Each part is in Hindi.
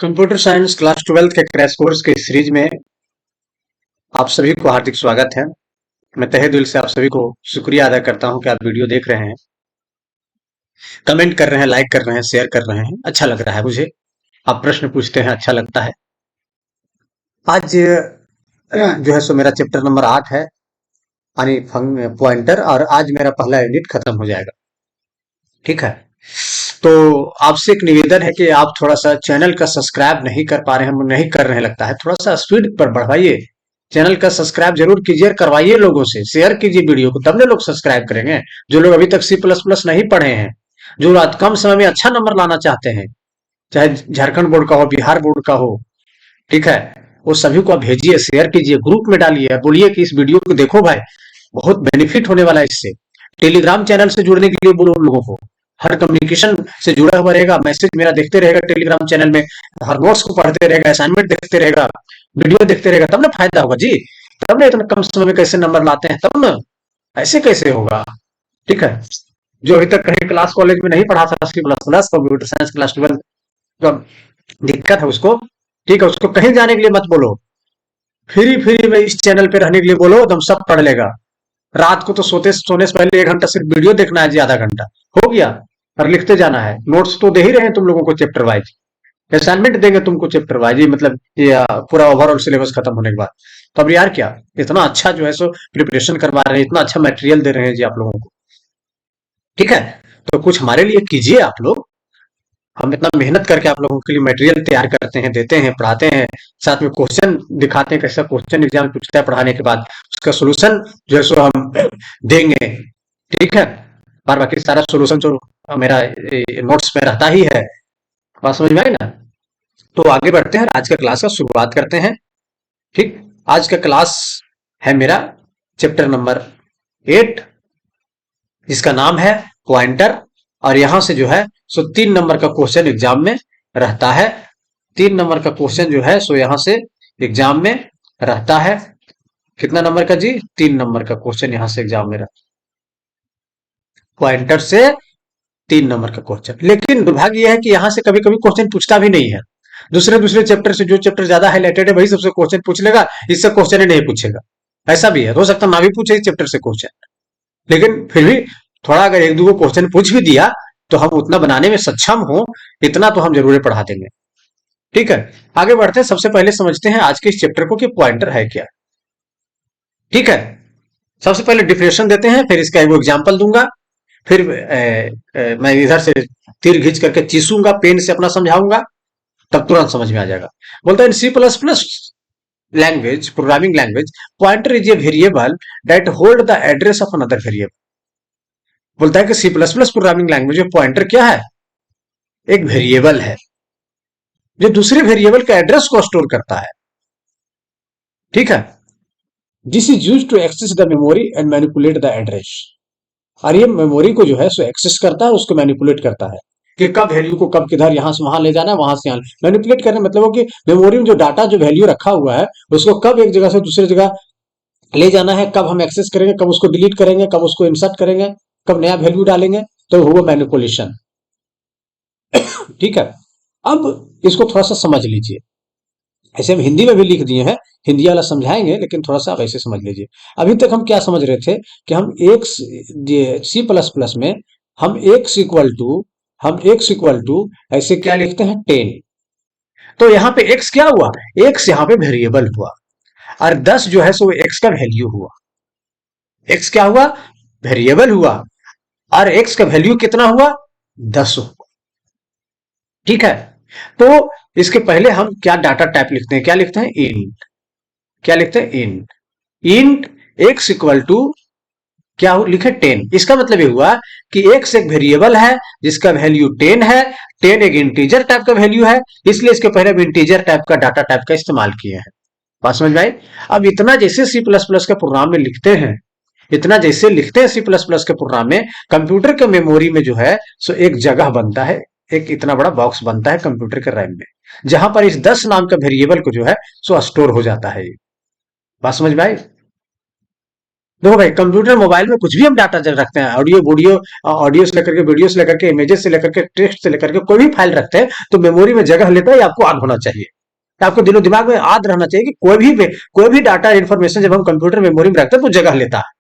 कंप्यूटर साइंस क्लास 12 के क्रैश कोर्स के सीरीज में आप सभी को हार्दिक स्वागत है। मैं तहे दिल से आप सभी को शुक्रिया अदा करता हूं कि आप वीडियो देख रहे हैं, कमेंट कर रहे हैं, लाइक कर रहे हैं, शेयर कर रहे हैं। अच्छा लग रहा है मुझे, आप प्रश्न पूछते हैं, अच्छा लगता है। आज जो है सो मेरा चैप्टर नंबर 8 है, यानी पॉइंटर, और आज मेरा पहला यूनिट खत्म हो जाएगा। ठीक है, तो आपसे एक निवेदन है कि आप थोड़ा सा चैनल का सब्सक्राइब नहीं कर पा रहे हैं, हम नहीं कर रहे हैं लगता है, थोड़ा सा स्पीड पर बढ़ाइए। चैनल का सब्सक्राइब जरूर कीजिए, करवाइए, लोगों से शेयर कीजिए वीडियो को, तब ना लोग सब्सक्राइब करेंगे। जो लोग अभी तक C++ नहीं पढ़े हैं, जो कम समय में अच्छा नंबर लाना चाहते हैं, चाहे झारखंड बोर्ड का हो, बिहार बोर्ड का हो, ठीक है, वो सभी को आप भेजिए, शेयर कीजिए, ग्रुप में डालिए, बोलिए कि इस वीडियो को देखो भाई, बहुत बेनिफिट होने वाला है इससे। टेलीग्राम चैनल से जुड़ने के लिए बोलो उन लोगों को, हर कम्युनिकेशन से जुड़ा हुआ रहेगा, मैसेज मेरा देखते रहेगा टेलीग्राम चैनल में, हर नोट्स को पढ़ते रहेगा, असाइनमेंट देखते रहेगा, वीडियो देखते रहेगा, तब ना फायदा होगा जी। तब ना इतना कम समय में कैसे नंबर लाते हैं, तब ना, ऐसे कैसे होगा। ठीक है, जो अभी तक कहीं क्लास कॉलेज में नहीं पढ़ा था C++, कंप्यूटर साइंस क्लास 12 का दिक्कत है उसको, ठीक है, उसको कहीं जाने के लिए मत बोलो, फ्री फ्री में इस चैनल पे रहने के लिए बोलो, एकदम सब पढ़ लेगा। रात को तो सोने से पहले 1 घंटा सिर्फ वीडियो देखना है जी, आधा घंटा हो गया, और लिखते जाना है। नोट्स तो दे ही रहे हैं तुम लोगों को चैप्टर वाइज, असाइनमेंट देंगे तुमको चैप्टर वाइज, मतलब ये पूरा ओवरऑल सिलेबस खत्म होने के बाद। तो अब यार क्या, इतना अच्छा जो है सो प्रिपरेशन करवा रहे हैं, इतना अच्छा मटेरियल दे रहे हैं जी आप लोगों को, ठीक है, तो कुछ हमारे लिए कीजिए आप लोग। हम इतना मेहनत करके आप लोगों के लिए मटेरियल तैयार करते हैं, देते हैं, पढ़ाते हैं, साथ में क्वेश्चन दिखाते हैं, कैसा क्वेश्चन एग्जाम पूछता है, पढ़ाने के बाद उसका सोल्यूशन जो है सो हम देंगे, ठीक है। और बाकी सारा सोल्यूशन जो मेरा नोट्स में रहता ही है, बात समझ में आई ना। तो आगे बढ़ते हैं, आज का क्लास का शुरुआत करते हैं। ठीक, आज का क्लास है मेरा चैप्टर नंबर 8, जिसका नाम है पॉइंटर, और यहां से जो है सो 3 नंबर का क्वेश्चन एग्जाम में रहता है। 3 नंबर का क्वेश्चन जो है सो यहां से एग्जाम में रहता है। कितना नंबर का जी? 3 नंबर का क्वेश्चन यहां से एग्जाम में रहता है, पॉइंटर से 3 नंबर का क्वेश्चन। लेकिन दुर्भाग्य यह है कि यहां से कभी कभी क्वेश्चन पूछता भी नहीं है, दूसरे दूसरे चैप्टर से, जो चैप्टर ज्यादा हाईलाइटेड है वही सबसे क्वेश्चन पूछ लेगा, इससे क्वेश्चन ही नहीं पूछेगा। ऐसा भी है, हो सकता ना भी पूछे इस चैप्टर से क्वेश्चन, लेकिन फिर भी थोड़ा अगर एक दो क्वेश्चन पूछ भी दिया तो हम उतना बनाने में सक्षम हो, इतना तो हम जरूर पढ़ा देंगे। ठीक है, आगे बढ़ते हैं। सबसे पहले समझते हैं आज के इस चैप्टर को कि पॉइंटर है क्या। ठीक है, सबसे पहले डिफिनेशन देते हैं, फिर इसका एक एग्जाम्पल दूंगा, फिर मैं इधर से तीर खींच करके चीसूंगा, पेन से अपना समझाऊंगा, तब तुरंत समझ में आ जाएगा। बोलता है इन C++ language, programming language, pointer is a variable that hold the address of another variable. बोलता है कि C++ प्रोग्रामिंग लैंग्वेज में पॉइंटर क्या है? एक वेरिएबल है जो दूसरे वेरिएबल के एड्रेस को स्टोर करता है। ठीक है, this is use to access the memory and manipulate the address. और ये मेमोरी को जो है सो एक्सेस करता है, उसको मैनिपुलेट करता है कि कब वैल्यू को कब किधर, यहां से वहां ले जाना है, वहां से यहां। मैनिपुलेट करने मतलब हो कि मेमोरी में जो डाटा, जो वैल्यू रखा हुआ है, उसको कब एक जगह से दूसरी जगह ले जाना है, कब हम एक्सेस करेंगे, कब उसको डिलीट करेंगे, कब उसको इंसर्ट करेंगे, कब नया वैल्यू डालेंगे, तो हुआ मैनिपुलेशन। ठीक है, अब इसको थोड़ा सा समझ लीजिए। ऐसे हम हिंदी में भी लिख दिए हैं, हिंदी वाला समझाएंगे, लेकिन थोड़ा सा आप ऐसे समझ लीजिए। अभी तक हम क्या समझ रहे थे कि हम एक C++ में हम एक्स इक्वल टू ऐसे क्या लिखते हैं, 10। तो यहाँ पे x क्या हुआ? x यहाँ पे वेरिएबल हुआ, और 10 जो है सो x का वैल्यू हुआ। x क्या हुआ? वेरिएबल हुआ, और x का वैल्यू कितना हुआ? 10 हुआ। ठीक है, तो इसके पहले हम क्या डाटा टाइप लिखते हैं, क्या लिखते हैं? इंट। क्या लिखते हैं? Int. Int x equal to क्या लिखे? 10। इसका मतलब ये हुआ कि एक्स एक वेरिएबल है जिसका वैल्यू 10 है, 10 एक इंटीजर टाइप का वैल्यू है, इसलिए इसके पहले हम इंटीजर टाइप का डाटा टाइप का इस्तेमाल किए हैं। बात समझ में आई? अब इतना जैसे C++ के प्रोग्राम में लिखते हैं, इतना जैसे लिखते हैं C++ के प्रोग्राम में, कंप्यूटर के मेमोरी में जो है सो एक जगह बनता है, एक इतना बड़ा बॉक्स बनता है कंप्यूटर के रैम में, जहां पर इस 10 नाम का वेरिएबल को जो है सो स्टोर हो जाता है। बात समझ में आई? देखो भाई, कंप्यूटर मोबाइल में कुछ भी हम डाटा जब रखते हैं, ऑडियो वीडियो, ऑडियो से लेकर के, वीडियो से लेकर के, इमेजेस से लेकर के, टेक्स्ट से लेकर के, कोई भी फाइल रखते हैं तो मेमोरी में जगह लेता है, ये आपको याद होना चाहिए। आपको दिनों दिमाग में याद रहना चाहिए कि कोई भी डाटा इन्फॉर्मेशन जब हम कंप्यूटर मेमोरी में रखते हैं तो जगह लेता है।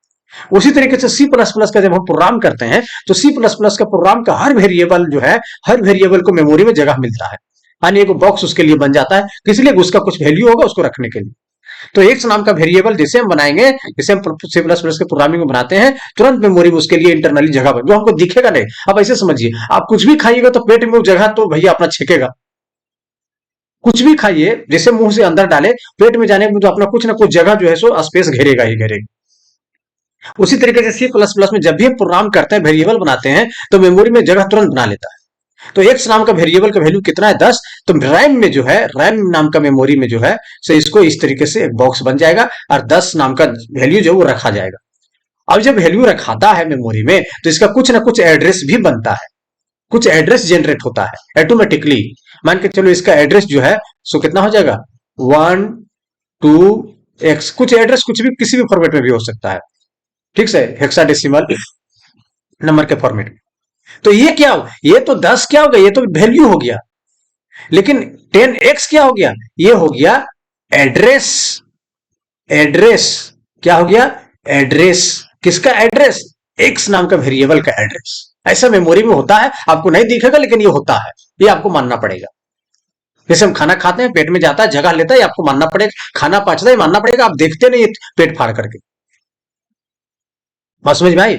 उसी तरीके से सी प्लस प्लस का जब हम प्रोग्राम करते हैं तो सी प्लस प्लस का प्रोग्राम का हर वेरिएबल जो है, हर वेरिएबल को मेमोरी में जगह मिलता है, यानी एक बॉक्स उसके लिए बन जाता है, इसलिए उसका कुछ वैल्यू होगा उसको रखने के लिए। तो एक्स नाम का वेरिएबल जिसे हम बनाएंगे, जिसे हम सी प्लस प्लस के प्रोग्रामिंग में बनाते हैं, तुरंत मेमोरी में उसके लिए इंटरनली जगह बन, जो हमको दिखेगा नहीं। अब ऐसे समझिए, आप कुछ भी खाइएगा तो पेट में वो जगह तो भैया अपना छेकेगा। कुछ भी खाइए, जैसे मुंह से अंदर डाले, पेट में जाने में तो अपना कुछ ना कुछ जगह जो है सो स्पेस घेरेगा ही घेरेगा। उसी तरीके से सी प्लस प्लस में जब भी हम प्रोग्राम करते हैं, वेरिएबल बनाते हैं, तो मेमोरी में जगह तुरंत बना लेता है। तो एक्स नाम का वेरिएबल का वैल्यू कितना है, 10। तो रैम में जो है, रैम नाम का मेमोरी में जो है, सो इसको इस तरीके से एक बॉक्स बन जाएगा और 10 नाम का वैल्यू जो वो रखा जाएगा। अब जब वैल्यू रखाता है मेमोरी में, तो इसका कुछ ना कुछ एड्रेस भी बनता है, कुछ एड्रेस जनरेट होता है ऑटोमेटिकली। मान के चलो इसका एड्रेस जो है सो कितना हो जाएगा, 1 2 एक्स, कुछ एड्रेस कुछ भी किसी भी फॉर्मेट में भी हो सकता है, ठीक है, हेक्साडेसिमल नंबर के फॉर्मेट में। तो ये क्या हो, ये तो 10 क्या हो गया, ये तो वैल्यू हो गया। लेकिन 10x क्या हो गया, ये हो गया एड्रेस। एड्रेस क्या हो गया, एड्रेस। किसका एड्रेस, एक्स नाम का वेरिएबल का एड्रेस। ऐसा मेमोरी में होता है, आपको नहीं दिखेगा लेकिन ये होता है, ये आपको मानना पड़ेगा। जैसे हम खाना खाते हैं, पेट में जाता है, जगह लेता है, आपको मानना पड़ेगा। खाना पचता है, मानना पड़ेगा, आप देखते नहीं पेट फाड़ करके। बात समझ में आई,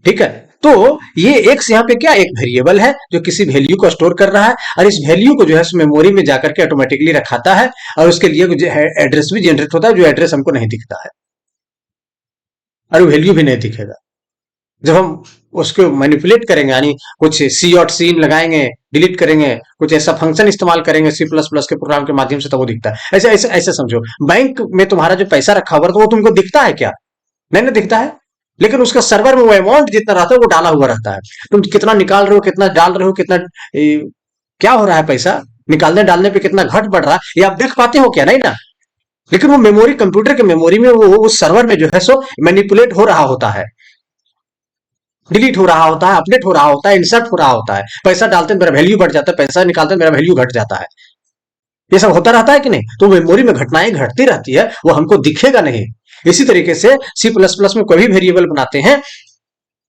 ठीक है। तो ये एक्स यहाँ पे क्या, एक वेरिएबल है जो किसी वैल्यू को स्टोर कर रहा है, और इस वैल्यू को जो है मेमोरी में जाकर के ऑटोमेटिकली रखाता है, और उसके लिए एड्रेस भी जनरेट होता है, जो एड्रेस हमको नहीं दिखता है, और वैल्यू भी नहीं दिखेगा। जब हम उसको मैनिपुलेट करेंगे, यानी कुछ सी और सीन लगाएंगे, डिलीट करेंगे, कुछ ऐसा फंक्शन इस्तेमाल करेंगे सी प्लस प्लस के प्रोग्राम के माध्यम से, तो वो दिखता है। ऐसे ऐसे ऐसे समझो, बैंक में तुम्हारा जो पैसा रखा हुआ है, तो वो तुमको दिखता है क्या, नहीं ना दिखता है। लेकिन उसका सर्वर में वो अमाउंट जितना रहता है वो डाला हुआ रहता है। तुम कितना निकाल रहे हो, कितना डाल रहे हो, कितना क्या हो रहा है, पैसा निकालने डालने पे कितना घट बढ़ रहा है, ये आप देख पाते हो क्या, नहीं ना। लेकिन वो मेमोरी, कंप्यूटर के मेमोरी में वो उस सर्वर में जो है सो मैनिपुलेट हो रहा होता है, डिलीट हो रहा होता है, अपडेट हो रहा होता है, इंसर्ट हो रहा होता है। पैसा डालते मेरा वैल्यू बढ़ जाता है, पैसा निकालते मेरा वैल्यू घट जाता है। ये सब होता रहता है कि नहीं। तो मेमोरी में घटनाएं घटती रहती है, वो हमको दिखेगा नहीं। इसी तरीके से सी प्लस प्लस में कोई भी वेरिएबल बनाते हैं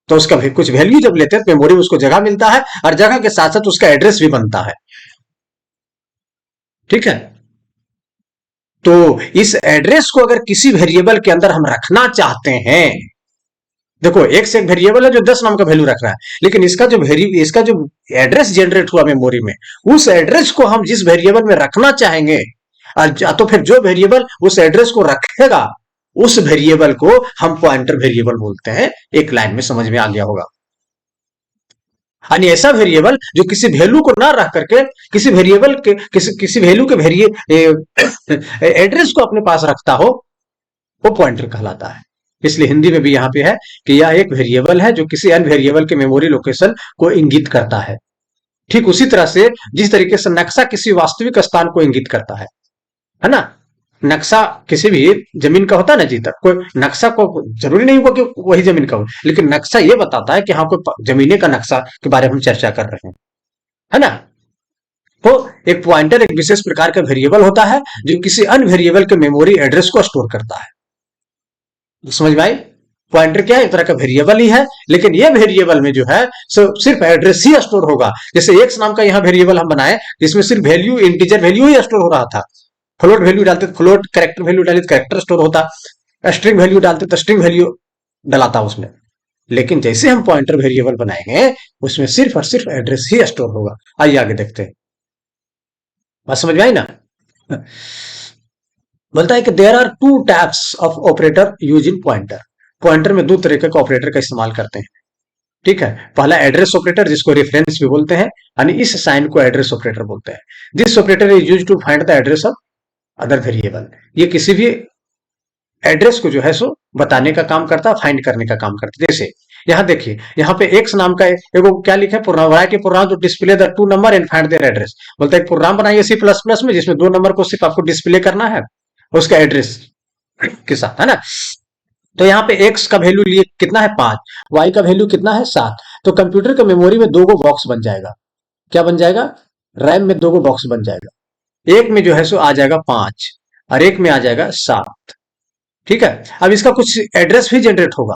तो उसका कुछ वैल्यू जब लेते हैं तो मेमोरी में उसको जगह मिलता है, और जगह के साथ साथ उसका एड्रेस भी बनता है, ठीक है। तो इस एड्रेस को अगर किसी वेरिएबल के अंदर हम रखना चाहते हैं, देखो एक से एक वेरिएबल है जो 10 नाम का वैल्यू रख रहा है, लेकिन इसका जो एड्रेस जनरेट हुआ मेमोरी में, उस एड्रेस को हम जिस वेरिएबल में रखना चाहेंगे, तो फिर जो वेरिएबल उस एड्रेस को रखेगा, उस वेरिएबल को हम पॉइंटर वेरिएबल बोलते हैं। एक लाइन में समझ में आ गया होगा। यानी ऐसा वेरिएबल जो किसी वैल्यू को ना रख करके किसी वेरिएबल के किसी वैल्यू के एड्रेस को अपने पास रखता हो, वो पॉइंटर कहलाता है। इसलिए हिंदी में भी यहां पे है कि यह एक वेरिएबल है जो किसी अन्य वेरिएबल के मेमोरी लोकेशन को इंगित करता है। ठीक उसी तरह से जिस तरीके से नक्शा किसी वास्तविक स्थान को इंगित करता है ना। नक्शा किसी भी जमीन का होता है ना जी, तक कोई नक्शा को जरूरी नहीं होगा कि वही जमीन का हो, लेकिन नक्शा ये बताता है कि हाँ कोई जमीने का नक्शा के बारे में हम चर्चा कर रहे हैं, है ना। तो एक पॉइंटर एक विशेष प्रकार का वेरिएबल होता है जो किसी अन्य वेरिएबल के मेमोरी एड्रेस को स्टोर करता है। समझ में आई। पॉइंटर क्या है, एक तरह का वेरिएबल ही है, लेकिन ये वेरिएबल में जो है सिर्फ एड्रेस ही स्टोर होगा। जैसे एक्स नाम का यहाँ वेरिएबल हम बनाए जिसमें सिर्फ वैल्यू, इंटीजर वैल्यू ही स्टोर हो रहा था। फ्लोट वैल्यू डालते फ्लोट, कैरेक्टर वैल्यू डालते कैरेक्टर स्टोर होता, स्ट्रिंग वैल्यू डालते तो स्ट्रिंग वैल्यू डलाता उसमें। लेकिन जैसे हम पॉइंटर वेरिएबल बनाएंगे उसमें सिर्फ और सिर्फ एड्रेस ही स्टोर होगा। आइए आगे देखते हैं, बात समझ में आई ना। बोलता है कि there are two types of operator use in pointer. Pointer में दो तरीके का ऑपरेटर का इस्तेमाल करते हैं, ठीक है। पहला एड्रेस ऑपरेटर जिसको रेफरेंस भी बोलते हैं, यानी इस साइन को एड्रेस ऑपरेटर बोलते हैं। This operator is used to find the address of other variable. ये किसी भी एड्रेस को जो है सो बताने का काम करता है, फाइंड करने का काम करता है। जैसे यहाँ देखिए, यहाँ पे एक्स नाम का एगो क्या लिखा है, program, write a program to display the two number and find their address. बोलता है एक प्रोग्राम बनाइए सी प्लस प्लस में जिसमें 2 नंबर को सिर्फ आपको डिस्प्ले करना है उसका एड्रेस के साथ, है ना। तो यहाँ पे x का वैल्यू लिए कितना है 5, y का वैल्यू कितना है 7। तो कंप्यूटर के मेमोरी में 2 गो बॉक्स बन जाएगा। क्या बन जाएगा? रैम में 2 गो बॉक्स बन जाएगा। एक में जो है सो आ जाएगा 5 और एक में आ जाएगा 7। ठीक है। अब इसका कुछ एड्रेस भी जनरेट होगा।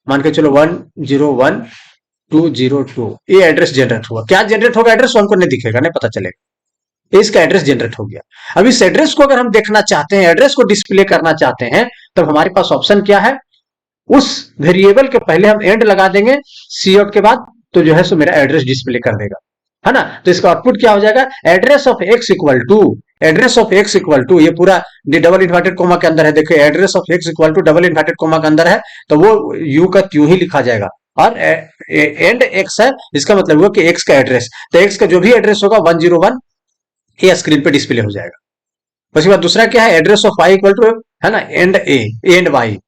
मान के चलो 101.202 ये एड्रेस जनरेट होगा। क्या जनरेट होगा? एड्रेस हमको नहीं दिखेगा, नहीं पता चलेगा। इसका एड्रेस जनरेट हो गया। अब इस एड्रेस को अगर हम देखना चाहते हैं, एड्रेस को डिस्प्ले करना चाहते हैं, तब हमारे पास ऑप्शन क्या है? उस वेरिएबल के पहले हम एंड लगा देंगे सी आउट के बाद, तो जो है सो मेरा एड्रेस डिस्प्ले कर देगा, है ना। तो इसका आउटपुट क्या हो जाएगा? Address of x equal to, address of x equal to, ये पूरा डबल इन्वर्टेड कोमा के अंदर है। देखिए address of x equal to double inverted comma के अंदर है, तो वो यू का क्यू ही लिखा जाएगा। और एंड एक्स है, इसका मतलब हुआ कि एक्स का एड्रेस, तो एक्स का जो भी एड्रेस होगा 101 ये स्क्रीन पे डिस्प्ले हो जाएगा। उसके बाद दूसरा क्या है? Address of y equal to, है ना, एंड ए एंड वाई,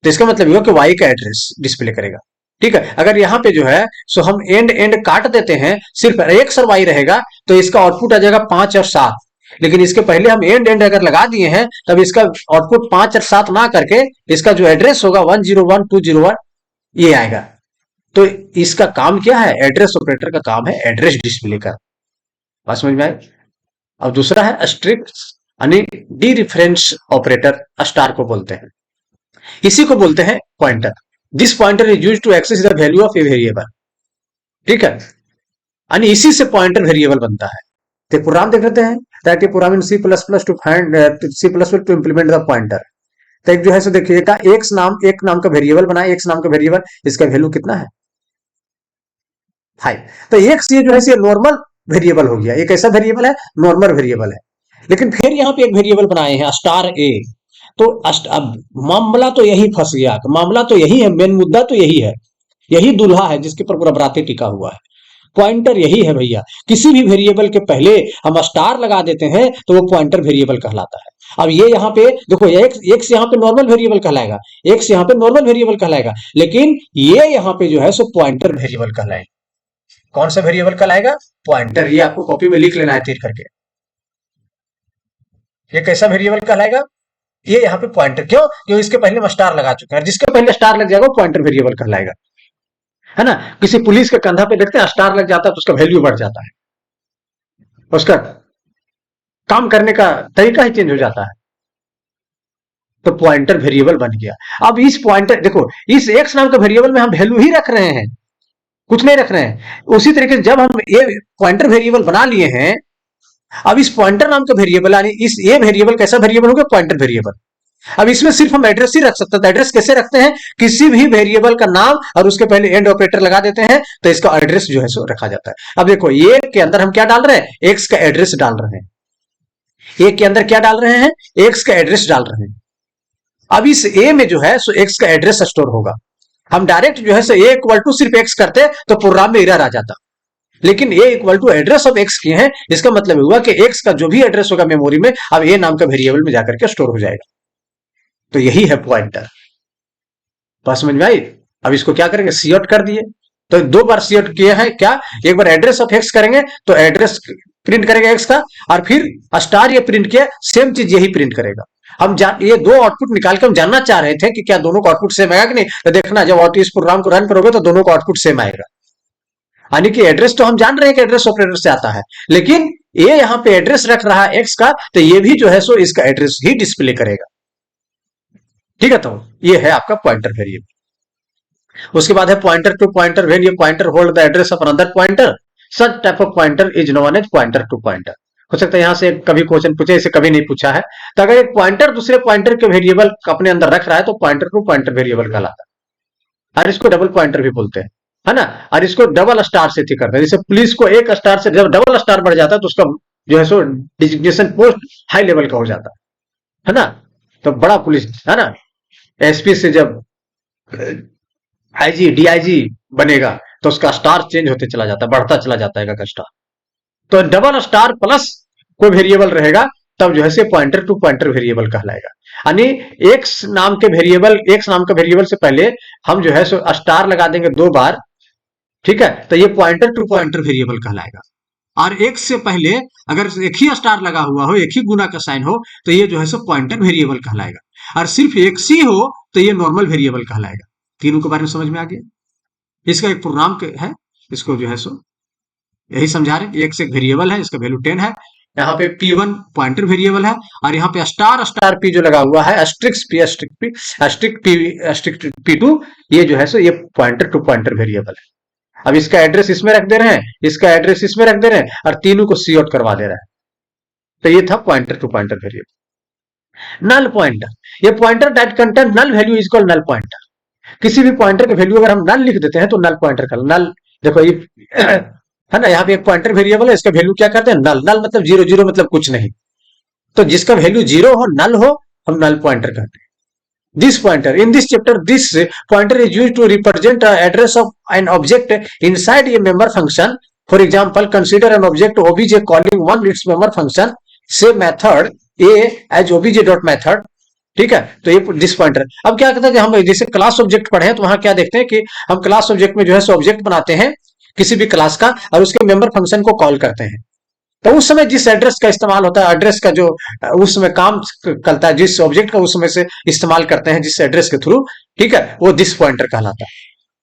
तो इसका मतलब हुआ कि वाई का एड्रेस डिस्प्ले करेगा। ठीक है। अगर यहाँ पे जो है सो हम एंड एंड काट देते हैं, सिर्फ एक्स और वाई रहेगा, तो इसका आउटपुट आ जाएगा 5 और 7। लेकिन इसके पहले हम एंड एंड अगर लगा दिए हैं, तब इसका आउटपुट 5 और 7 ना करके इसका जो एड्रेस होगा 101.201 ये आएगा। तो इसका काम क्या है? एड्रेस ऑपरेटर का काम है एड्रेस डिस्प्ले का। बात समझ में आए? अब दूसरा है स्ट्रिक्ट यानी डी रेफरेंस ऑपरेटर, स्टार को बोलते हैं। इसी को बोलते हैं pointer. This pointer is used to access the value of a variable. ठीक है। यानी इसी से पॉइंटर वेरिएबल बनता है। तो प्रोग्राम देख लेते हैं। That a program in C++ to find C++ to implement the pointer. तो एक जो है सो देखिए एक नाम का वेरिएबल बना है, एक्स नाम का वेरिएबल, इसका वैल्यू कितना है? 5। तो एक्स ये जो है नॉर्मल वेरिएबल हो गया। एक ऐसा वेरिएबल है, नॉर्मल वेरिएबल है। लेकिन फिर यहाँ पे एक वेरिएबल बनाए हैं स्टार ए। तो अब मामला तो यही फंस गया, मामला तो यही है, मेन मुद्दा तो यही है, यही दूल्हा है जिसके पर पूरा बराती टिका हुआ है। पॉइंटर यही है भैया, किसी भी वेरिएबल के पहले हम स्टार लगा देते हैं तो वो पॉइंटर वेरिएबल कहलाता है। अब ये यहाँ पे देखो, एक्स यहाँ पे नॉर्मल वेरिएबल कहलाएगा, एक्स यहाँ पे नॉर्मल वेरिएबल कहलाएगा, लेकिन ये यहाँ पे जो है सो पॉइंटर वेरिएबल कहलाएगा। कौन सा वेरिएबल कहलाएगा? पॉइंटर। ये आपको कॉपी में लिख लेना है तीर करके। ये कैसा वेरिएबल कहलाएगा? ये यहाँ पे पॉइंटर। क्यों? क्योंकि इसके पहले हम स्टार लगा चुके हैं, जिसके पहले स्टार लग जाएगा वो पॉइंटर वेरिएबल कहलाएगा, है ना। किसी पुलिस के कंधा पे देखते हैं स्टार लग जाता है तो उसका वैल्यू बढ़ जाता है, उसका काम करने का तरीका ही चेंज हो जाता है। तो पॉइंटर वेरिएबल बन गया। अब इस पॉइंटर देखो, इस एक्स नाम के वेरिएबल में हम वैल्यू ही रख रहे हैं, कुछ नहीं रख रहे हैं। उसी तरीके से जब हम ये पॉइंटर वेरिएबल बना लिए हैं, अब इस पॉइंटर नाम का वेरिएबल यानी इस ये वेरिएबल कैसा वेरिएबल हो गया? Pointer variable. अब इसमें सिर्फ हम एड्रेस ही रख सकते हैं। तो एड्रेस कैसे रखते हैं? किसी भी वेरिएबल का नाम और उसके पहले एंड ऑपरेटर लगा देते हैं, तो इसका एड्रेस जो है सो रखा जाता है। अब देखो ये के अंदर हम क्या डाल रहे हैं? एक्स का एड्रेस डाल रहे हैं। ए के अंदर क्या डाल रहे हैं? एक्स का एड्रेस डाल रहे हैं। अब इस ए में जो है सो एक्स का एड्रेस स्टोर होगा। हम डायरेक्ट जो है सो ए इक्वल टू सिर्फ एक्स करते तो प्रोग्राम में एरर आ जाता, लेकिन A equal to address of X किए हैं, इसका मतलब हुआ कि एक्स का जो भी एड्रेस होगा मेमोरी में, अब ए नाम का वेरिएबल में जाकर के स्टोर हो जाएगा। तो यही है पॉइंटर। बात समझ में आई? अब इसको क्या करेंगे? सी आउट कर दिए, तो 2 बार सी आउट किया है। क्या? एक बार एड्रेस ऑफ एक्स करेंगे तो एड्रेस प्रिंट करेगा एक्स का, और फिर स्टार ये प्रिंट किया, सेम चीज यही प्रिंट करेगा। हम ये 2 आउटपुट निकाल के हम जानना चाह रहे थे कि क्या दोनों का आउटपुट सेम आएगा कि नहीं। तो देखना, जब इस प्रोग्राम को रन करोगे तो दोनों का आउटपुट सेम आएगा। यानी कि एड्रेस तो हम जान रहे हैं कि एड्रेस ऑपरेटर से आता है, लेकिन ये यहाँ पे एड्रेस रख रहा है एक्स का, तो ये भी जो है सो इसका एड्रेस ही डिस्प्ले करेगा। ठीक है। तो ये है आपका पॉइंटर वेरिएबल। उसके बाद है पॉइंटर टू पॉइंटर। व्हेन ये pointer hold the address of another pointer, such type of pointer is known as pointer to pointer. हो सकता है यहां से कभी क्वेश्चन पूछे, इसे कभी नहीं पूछा है। तो अगर एक पॉइंटर दूसरे पॉइंटर के वेरिएबल अपने अंदर रख रहा है तो पॉइंटर टू पॉइंटर वेरिएबल कहलाता है, और इसको डबल पॉइंटर भी बोलते हैं, है ना। और इसको डबल स्टार से करते हैं। जैसे पुलिस को एक स्टार से जब डबल स्टार बढ़ जाता है तो उसका जो है सो डिजिग्नेशन पोस्ट हाई लेवल का हो जाता है ना। तो बड़ा पुलिस, है ना, एसपी से जब आईजी डीआईजी बनेगा तो उसका स्टार चेंज होते चला जाता है, बढ़ता चला जाता है का स्टार। तो डबल स्टार प्लस कोई वेरिएबल रहेगा तब जो है से पॉइंटर टू पॉइंटर वेरिएबल कहलाएगा। यानी एक्स नाम का वेरिएबल से पहले हम जो है सो स्टार लगा देंगे 2 बार, ठीक है, तो ये पॉइंटर टू पॉइंटर वेरिएबल कहलाएगा। और एक्स से पहले अगर एक ही स्टार लगा हुआ हो, एक ही गुना का साइन हो, तो ये जो है सो पॉइंटर वेरिएबल कहलाएगा। और सिर्फ एक्स ही हो तो ये नॉर्मल वेरिएबल कहलाएगा। तीनों के बारे में समझ में आ गया। इसका एक प्रोग्राम है, इसको जो है सो यही समझा रहे। एक से एक वेरिएबल है, इसका वैल्यू 10 है। यहाँ पे P1 पॉइंटर वेरिएबल है, और यहाँ पे स्टार स्टार P जो लगा हुआ है, अस्ट्रिक्स P अस्ट्रिक्स P अस्ट्रिक्स P अस्ट्रिक्स P2, ये जो है सो ये पॉइंटर टू पॉइंटर वेरिएबल है। अब इसका एड्रेस इसमें रख दे रहे हैं, इसका एड्रेस इसमें रख दे रहे हैं, और तीनों को सी आउट करवा दे रहा है। तो ये था pointer to pointer variable. Null pointer, ये pointer that contain null value is called null pointer. किसी भी पॉइंटर के वैल्यू अगर हम नल लिख देते हैं तो नल पॉइंटर का नल, देखो ये है ना, यहाँ पे एक पॉइंटर वेरिएबल है, इसका वैल्यू क्या करते हैं नल। नल मतलब जीरो, जीरो मतलब कुछ नहीं। तो जिसका वैल्यू जीरो हो, नल हो, हम नल पॉइंटर कहते हैं। This pointer in this chapter, this pointer is used to represent the address of an object inside a member function. For example, consider an object obj calling one its member function, say method a as obj dot method. ठीक है, तो ये दिस पॉइंटर। अब क्या कहता है कि हम जैसे क्लास ऑब्जेक्ट पढ़े हैं, तो वहां क्या देखते हैं कि हम क्लास ऑब्जेक्ट में जो है सो ऑब्जेक्ट बनाते हैं किसी भी क्लास का, और उसके मेंबर फंक्शन को कॉल करते हैं। तो उस समय जिस एड्रेस का इस्तेमाल होता है, एड्रेस का जो उस समय काम करता है, जिस ऑब्जेक्ट का उस समय से इस्तेमाल करते हैं जिस एड्रेस के थ्रू, ठीक है, वो दिस पॉइंटर कहलाता है।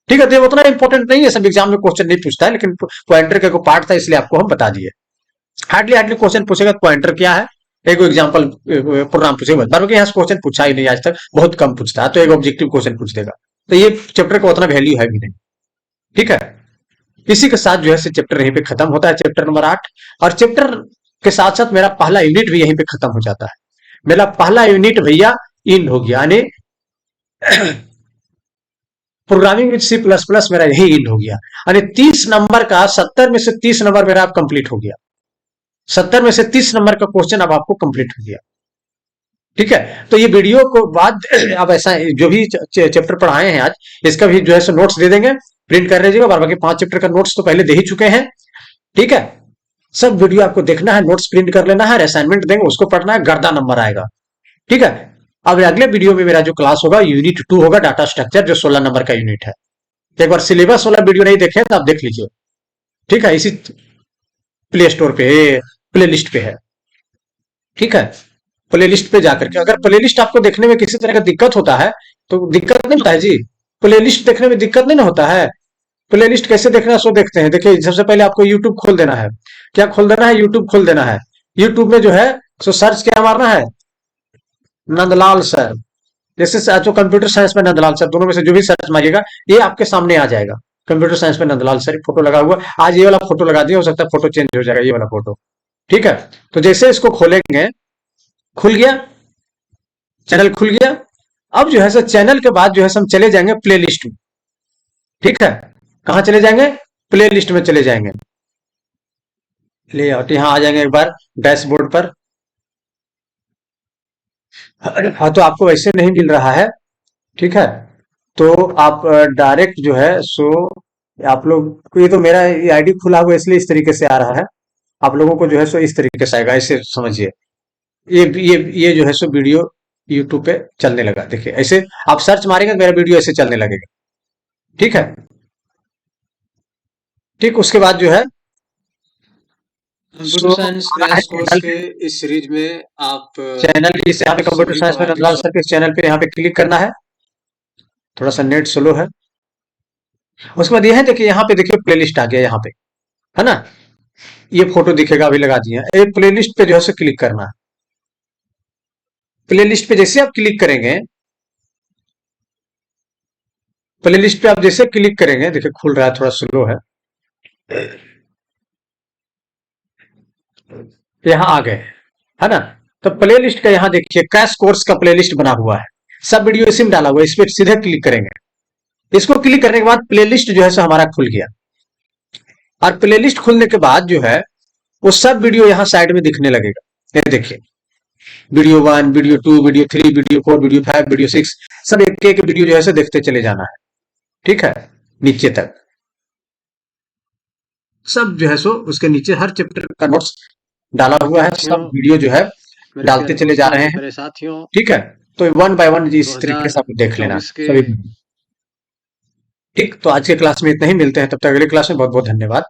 ठीक है, तो ये उतना इंपॉर्टेंट नहीं है, सब एग्जाम में क्वेश्चन नहीं पूछता है, लेकिन पॉइंटर का पार्ट था इसलिए आपको हम बता दिए। हार्डली क्वेश्चन पूछेगा पॉइंटर क्या है, एक एग्जाम्पल प्रोग्राम पूछेगा, बाकी यहाँ क्वेश्चन पूछा ही नहीं आज तक, बहुत कम पूछता है, तो एक ऑब्जेक्टिव क्वेश्चन पूछ देगा। तो ये चैप्टर का उतना वैल्यू है भी नहीं। ठीक है, इसी के साथ जो है चैप्टर यहीं पे खत्म होता है, चैप्टर नंबर 8। और चैप्टर के साथ साथ मेरा पहला यूनिट भी यहीं पे खत्म हो जाता है। मेरा पहला यूनिट भैया इन हो गया, यानी प्रोग्रामिंग विद C++ मेरा यही इन हो गया। यानी 30 नंबर का 70 में से 30 नंबर मेरा अब कंप्लीट हो गया। 70 में से 30 नंबर का क्वेश्चन अब आपको कंप्लीट हो गया। ठीक है, तो ये वीडियो को बाद अब ऐसा जो भी चैप्टर पढ़ाए हैं आज, इसका भी जो है नोट्स दे देंगे, प्रिंट कर लीजिएगा। बाकी 5 चैप्टर का नोट्स तो पहले दे ही चुके हैं। ठीक है, सब वीडियो आपको देखना है, नोट्स प्रिंट कर लेना है, असाइनमेंट देंगे उसको पढ़ना है, गर्दा नंबर आएगा। ठीक है, अब अगले वीडियो में मेरा जो क्लास होगा यूनिट 2 होगा, डाटा स्ट्रक्चर, जो 16 नंबर का यूनिट है। एक बार सिलेबस वाला वीडियो नहीं देखे तो आप देख लीजिए। ठीक है, इसी प्ले स्टोर पे, प्ले लिस्ट पे है। ठीक है, प्ले लिस्ट पे जाकर के, अगर प्ले लिस्ट आपको देखने में किसी तरह का दिक्कत होता है तो दिक्कत नहीं होता है जी, प्ले लिस्ट देखने में दिक्कत नहीं ना होता है। प्ले लिस्ट कैसे देखना सो देखते हैं। देखिए, सबसे पहले आपको यूट्यूब खोल देना है। क्या खोल देना है? यूट्यूब खोल देना है। यूट्यूब में जो है सो सर्च क्या मारना है, नंदलाल सर। जैसे जो कंप्यूटर साइंस में नंदलाल सर, दोनों में से जो भी सर्च मारिएगा ये आपके सामने आ जाएगा। कंप्यूटर साइंस में नंदलाल सर फोटो लगा हुआ, आज ये वाला फोटो लगा दिया, हो सकता है फोटो चेंज हो जाएगा, ये वाला फोटो। ठीक है, तो जैसे इसको खोलेंगे, खुल गया, चैनल खुल गया। अब जो है सो चैनल के बाद जो है हम चले जाएंगे प्ले लिस्ट में। ठीक है, कहां चले जाएंगे? प्ले लिस्ट में चले जाएंगे। लेआउट, यहां आ जाएंगे एक बार डैशबोर्ड पर। हाँ, तो आपको वैसे नहीं मिल रहा है। ठीक है, तो आप डायरेक्ट जो है सो आप लोग को, ये तो मेरा ये आईडी खुला हुआ इसलिए इस तरीके से आ रहा है, आप लोगों को जो है सो इस तरीके से आएगा, ऐसे समझिए। ये जो है सो वीडियो यूट्यूब पे चलने लगा। देखिए, ऐसे आप सर्च मारेंगे तो मेरा वीडियो ऐसे चलने लगेगा। ठीक है, ठीक, उसके बाद जो है कंप्यूटर साइंस क्रैश कोर्स के इस सीरीज में आप चैनल इस यहाँ पे कंप्यूटर साइंस में नंदलाल सर के चैनल पे यहाँ पे क्लिक करना है। थोड़ा सा नेट स्लो है। उसके बाद ये है, देखिए यहाँ पे देखिए प्लेलिस्ट आ गया यहाँ पे, है ना, ये फोटो दिखेगा, अभी लगा दिया। ये प्लेलिस्ट पे जो है क्लिक करना है। प्लेलिस्ट पे जैसे आप क्लिक करेंगे, प्लेलिस्ट पे आप जैसे क्लिक करेंगे, देखिए खुल रहा है, थोड़ा स्लो है। यहाँ आ गए, है ना। तो प्ले लिस्ट का यहाँ देखिए क्रैश कोर्स का प्ले लिस्ट बना हुआ है, सब वीडियो इसी में डाला हुआ है। इस पर सीधे क्लिक करेंगे, इसको क्लिक करने के बाद प्ले लिस्ट जो है सो हमारा खुल गया। और प्ले लिस्ट खुलने के बाद जो है वो सब वीडियो यहाँ साइड में दिखने लगेगा। ये देखिए, video 1, video 2, video 3, video 4, video 5, video 6, सब एक एक वीडियो जो है देखते चले जाना है। ठीक है, नीचे तक सब जो है सो उसके नीचे हर चैप्टर का नोट्स डाला हुआ है, सब वीडियो जो है डालते चले जा रहे हैं। ठीक है, तो 1 बाय 1 इस तरीके से आप देख लेना सभी। ठीक, तो आज के क्लास में इतना ही, मिलते हैं तब तक अगले क्लास में। बहुत बहुत धन्यवाद।